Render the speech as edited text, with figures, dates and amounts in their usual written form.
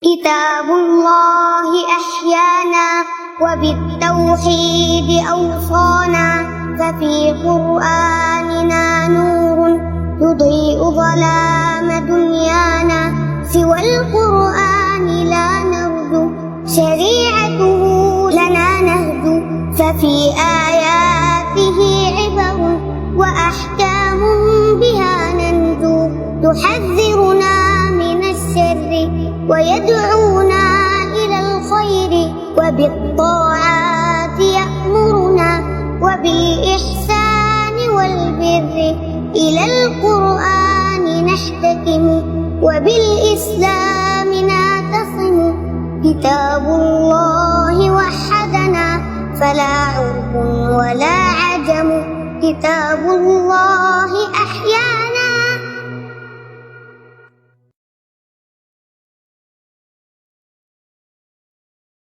كتاب الله أحيانا وبالتوحيد أوصانا، ففي قرآننا نور يضيء ظلام دنيانا، سوى القرآن لا نرجو شريعته لنا نهج، ففي آياته عبر وأحكام بها ننجو، تحذرنا من الشر ويدعونا إلى الخير، وبالطاعات يأمرنا وبالإحسان والبر، إلى القرآن نحتكم وبالإسلام نعتصم، كتاب الله وحدنا فلا عرب ولا عجم، كتاب الله